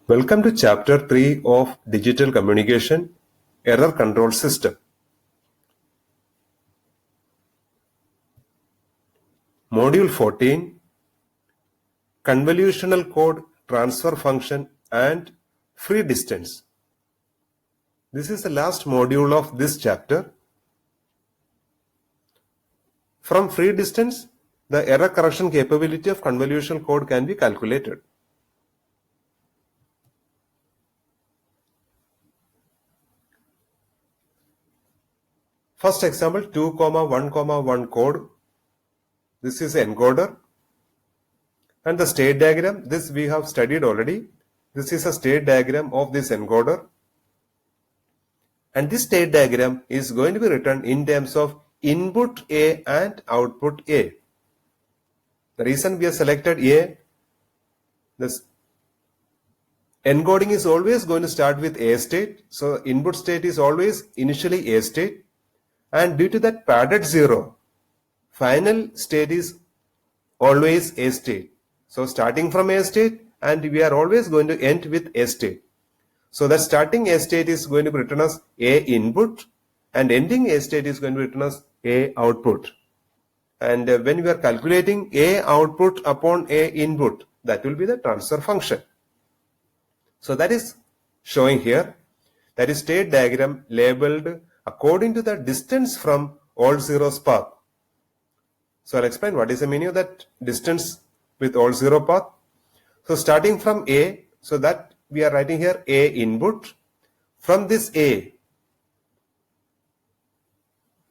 Welcome to Chapter 3 of Digital Communication, Error Control System. Module 14, Convolutional Code Transfer Function and Free Distance. This is the last module of this chapter. From free distance, the error correction capability of convolutional code can be calculated. First example, 2,1,1 code. This is encoder. And the state diagram, this we have studied already. This is a state diagram of this encoder. And this state diagram is going to be written in terms of input A and output A. The reason we have selected A, this encoding is always going to start with A state. So input state is always initially A state. And due to that padded 0, final state is always A state. So starting from A state, and we are always going to end with A state. So the starting A state is going to be written as A input, and ending A state is going to be written as A output. And when we are calculating A output upon A input, that will be the transfer function. So that is showing here. That is state diagram labeled according to the distance from all zeros path. So I'll explain what is the meaning of that distance with all zero path. So starting from A, so that we are writing here A input. From this A,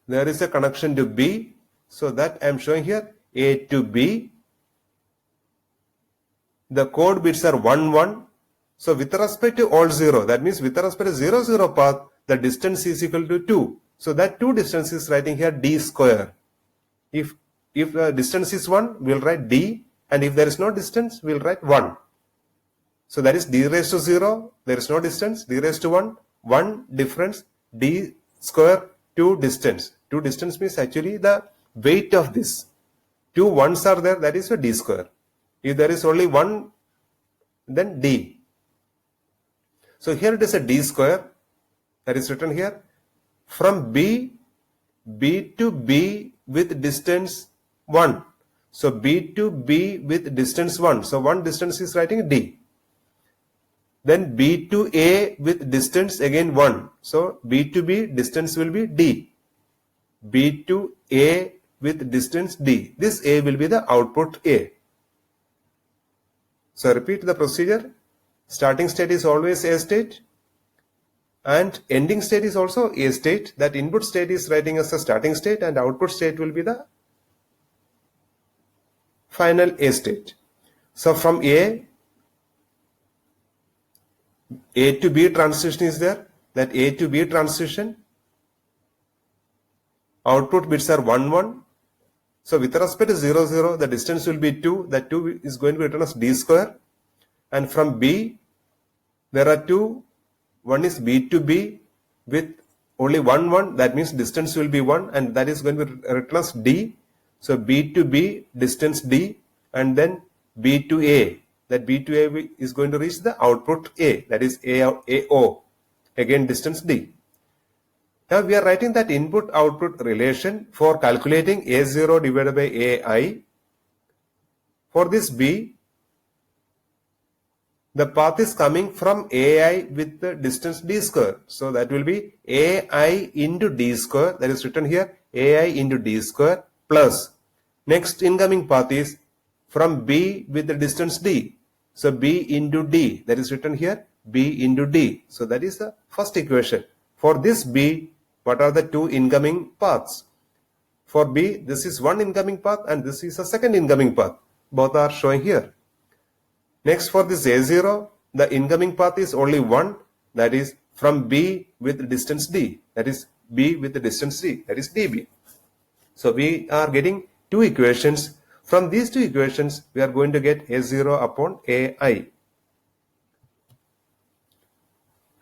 there is a connection to B. So that I am showing here A to B. The code bits are 1, 1. So with respect to all 0, that means with respect to 0, 0 path, the distance is equal to 2. So that 2 distance is writing here D square. If the distance is 1, we'll write D. And if there is no distance, we'll write 1. So that is D raised to 0. There is no distance. D raised to 1. 1 difference. D square 2 distance. 2 distance means actually the weight of this. 2 ones are there. That is a D square. If there is only 1, then D. So here it is a D square. That is written here. From B to B with distance 1. So B to B with distance 1. So 1 distance is writing D. Then B to A with distance again 1. So B to B distance will be D. B to A with distance D. This A will be the output A. So repeat the procedure. Starting state is always A state. And ending state is also A state. That input state is writing as a starting state, and output state will be the final A state. So from A to B transition is there. That A to B transition, output bits are 1, 1. So with respect to 0, 0, the distance will be 2. That 2 is going to be written as D square. And from B, there are 2. One is B to B with only 1, 1. That means distance will be 1, and that is going to be written as D. So B to B, distance D, and then B to A. That B to A is going to reach the output A. That is AO. Again, distance D. Now we are writing that input-output relation for calculating A0 divided by AI. For this B, the path is coming from AI with the distance D square. So that will be AI into D square. That is written here. AI into D square plus. Next incoming path is from B with the distance D. So B into D. That is written here. B into D. So that is the first equation. For this B, what are the 2 incoming paths? For B, this is one incoming path and this is a second incoming path. Both are showing here. Next, for this A0, the incoming path is only 1. That is from B with distance D. That is B with the distance D. That is DB. So we are getting 2 equations. From these 2 equations, we are going to get A0 upon AI. I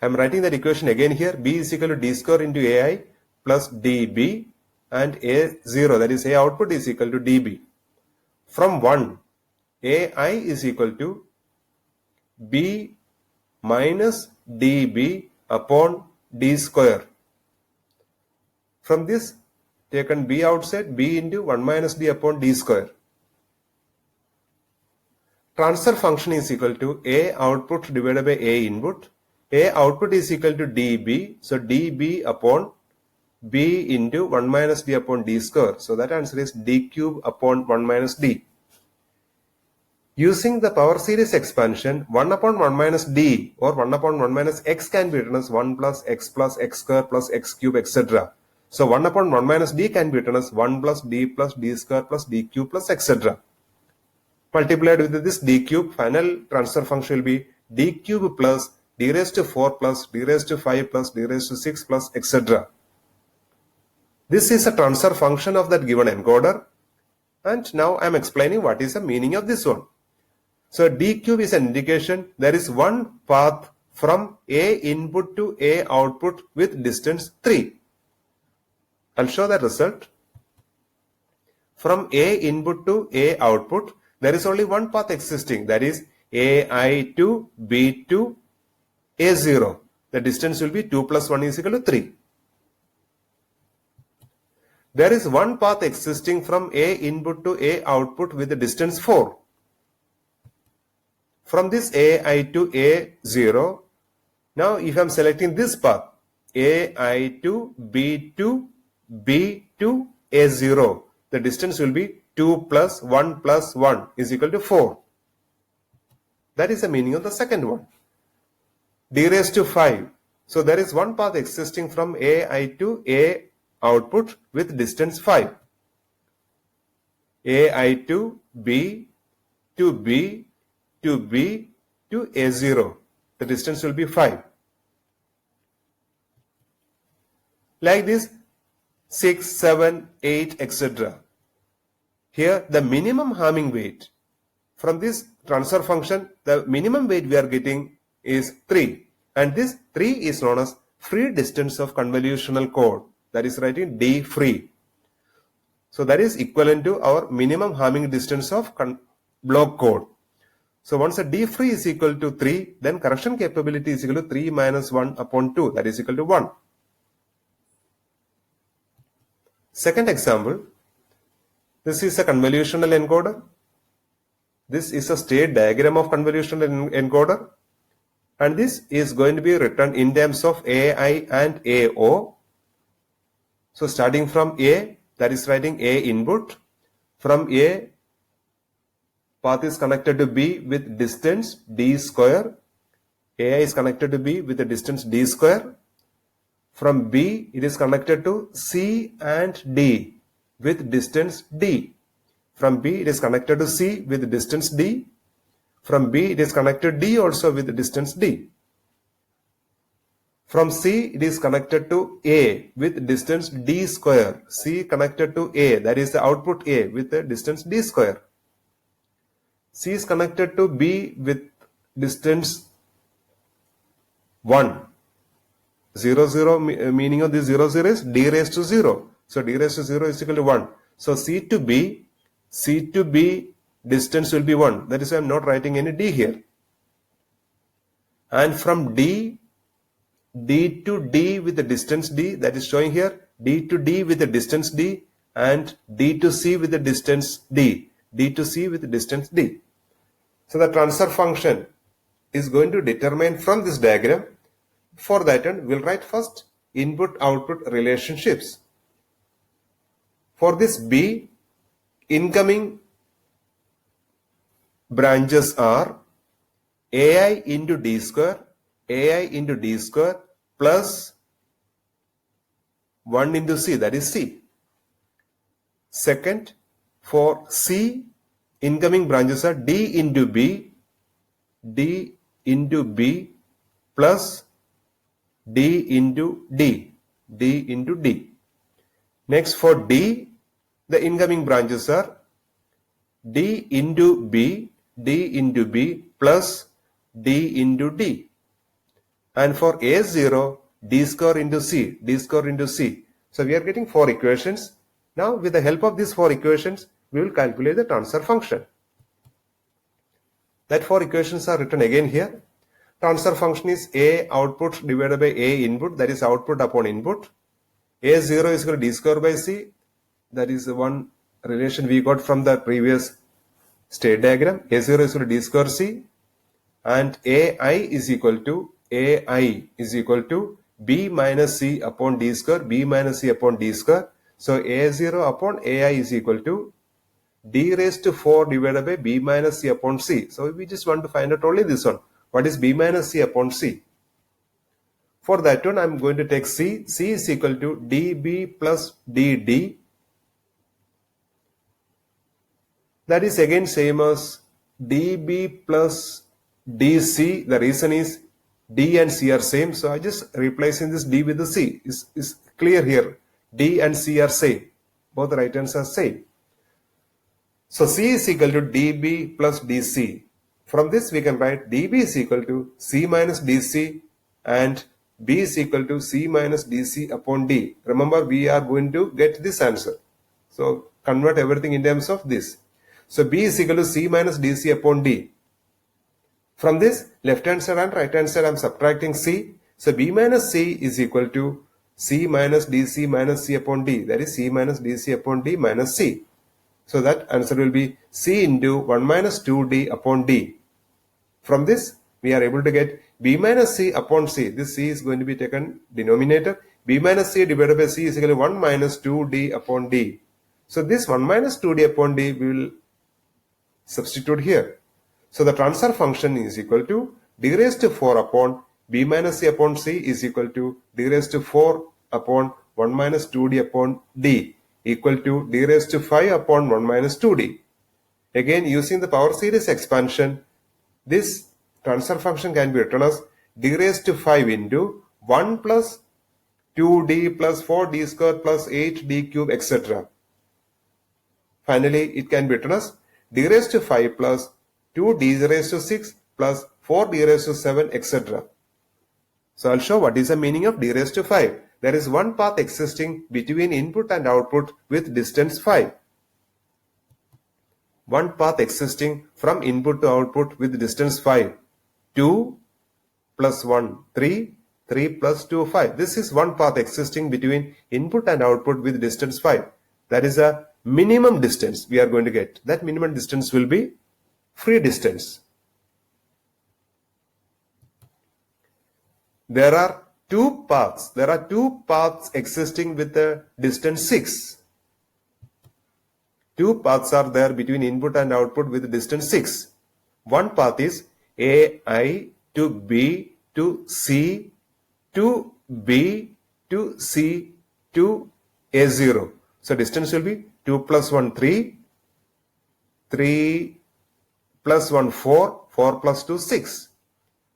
am writing that equation again here. B is equal to D square into AI plus DB, and A0, that is A output, is equal to DB. From 1, AI is equal to B minus dB upon d square. From this, taken b outside, b into 1 minus d upon d square. Transfer function is equal to A output divided by A input. A output is equal to dB. So dB upon b into 1 minus d upon d square. So that answer is d cube upon 1 minus d. Using the power series expansion, 1 upon 1 minus d or 1 upon 1 minus x can be written as 1 plus x square plus x cube, etc. So 1 upon 1 minus d can be written as 1 plus d square plus d cube plus etc. Multiplied with this d cube, final transfer function will be d cube plus d raised to 4 plus d raised to 5 plus d raised to 6 plus etc. This is a transfer function of that given encoder. And now I am explaining what is the meaning of this one. So d cube is an indication there is one path from A input to A output with distance 3. I'll show the result. From A input to A output, there is only one path existing, that is AI to B to A0. The distance will be 2 plus 1 is equal to 3. There is one path existing from A input to A output with the distance 4. From this AI to A0, now if I am selecting this path, AI to B to A0, the distance will be 2 plus 1 is equal to 4. That is the meaning of the second one. D raised to 5. So there is one path existing from AI to A output with distance 5. AI to B to B to B to A0. The distance will be 5. Like this, 6, 7, 8, etc. Here the minimum Hamming weight. From this transfer function, the minimum weight we are getting is 3. And this 3 is known as free distance of convolutional code. That is writing D free. So that is equivalent to our minimum Hamming distance of block code. So once a D free is equal to 3, then correction capability is equal to 3 minus 1 upon 2. That is equal to 1. Second example. This is a convolutional encoder. This is a state diagram of convolutional encoder. And this is going to be written in terms of AI and AO. So starting from A, that is writing A input. From A, path is connected to B with distance D square. AI is connected to B with the distance D square. From B, it is connected to C and D with distance D. From B, it is connected to C with distance D. From B, it is connected to D also with distance D. From C, it is connected to A with distance D square. C connected to A, that is the output A with the distance D square. C is connected to B with distance 1. 0, 0, meaning of this 0, 0 is D raised to 0. So D raised to 0 is equal to 1. So C to B distance will be 1. That is why I am not writing any D here. And from D to D with the distance D, that is showing here, D to D with the distance D, and D to C with the distance D. D to C with the distance D. So the transfer function is going to determine from this diagram. For that one, we'll write first input-output relationships. For this B, incoming branches are AI into D square, AI into D square plus 1 into C, that is C. Second, for C, incoming branches are D into B plus D into D, D into D. Next for D, the incoming branches are D into B plus D into D. And for A0, D square into C, D square into C. So we are getting 4 equations. Now with the help of these 4 equations, we will calculate the transfer function. That 4 equations are written again here. transfer function is A output divided by A input, that is output upon input. A0 is equal to D square by C, that is the one relation we got from the previous state diagram. A0 is equal to D square C, and AI is equal to B minus C upon D square, B minus C upon D square. So A0 upon AI is equal to D raised to 4 divided by B minus C upon C. So we just want to find out only this one. What is B minus C upon C? For that one, I'm going to take C. C is equal to dB plus dd. That is again same as dB plus dC. The reason is D and C are same. So I just replacing this D with the C. Is clear here. D and C are same. Both the right hands are same. So C is equal to dB plus dC. From this we can write dB is equal to C minus dC and B is equal to C minus dC upon D. Remember, we are going to get this answer. So convert everything in terms of this. So B is equal to C minus dC upon D. From this, left hand side and right hand side, I am subtracting C. So B minus C is equal to C minus dC minus C upon D. That is C minus dC upon D minus C. So that answer will be C into 1 minus 2D upon D. From this, we are able to get B minus C upon C. This C is going to be taken denominator. B minus C divided by C is equal to 1 minus 2D upon D. So this 1 minus 2D upon D we will substitute here. So the transfer function is equal to D raised to 4 upon B minus C upon C is equal to D raised to 4 upon 1 minus 2D upon D equal to D raised to 5 upon 1 minus 2D. Again, using the power series expansion, this transfer function can be written as D raised to 5 into 1 plus 2D plus 4D square plus 8D cube, etc. Finally, it can be written as D raised to 5 plus 2D raised to 6 plus 4D raised to 7, etc. So I'll show what is the meaning of D raised to 5. There is one path existing between input and output with distance 5. One path existing from input to output with distance 5. 2 plus 1, 3, 3 plus 2, 5. This is one path existing between input and output with distance 5. That is a minimum distance we are going to get. That minimum distance will be free distance. There are two paths. There are two paths existing with the distance 6. Two paths are there between input and output with distance 6. One path is AI to B to C to B to C to A0. So distance will be 2 plus 1, 3, 3 plus 1, 4, 4 plus 2, 6.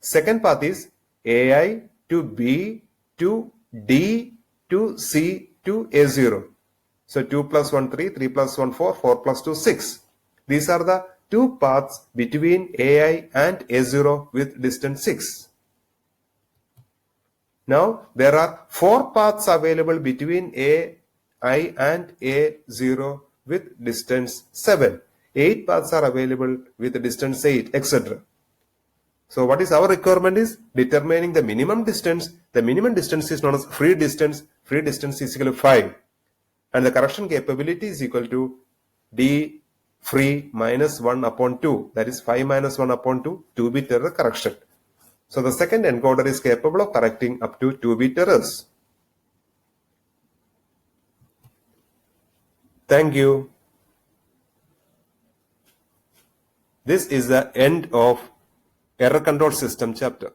Second path is AI to B to D to C to A0. So 2 plus 1, 3, 3 plus 1, 4, 4 plus 2, 6. These are the two paths between AI and A0 with distance 6. Now there are 4 paths available between AI and A0 with distance 7. 8 paths are available with distance 8, etc. So what is our requirement is determining the minimum distance. The minimum distance is known as free distance. Free distance is equal to 5. And the correction capability is equal to D free minus 1 upon 2. That is 5 minus 1 upon 2, 2-bit error correction. So the second encoder is capable of correcting up to 2-bit errors. Thank you. This is the end of error control system chapter.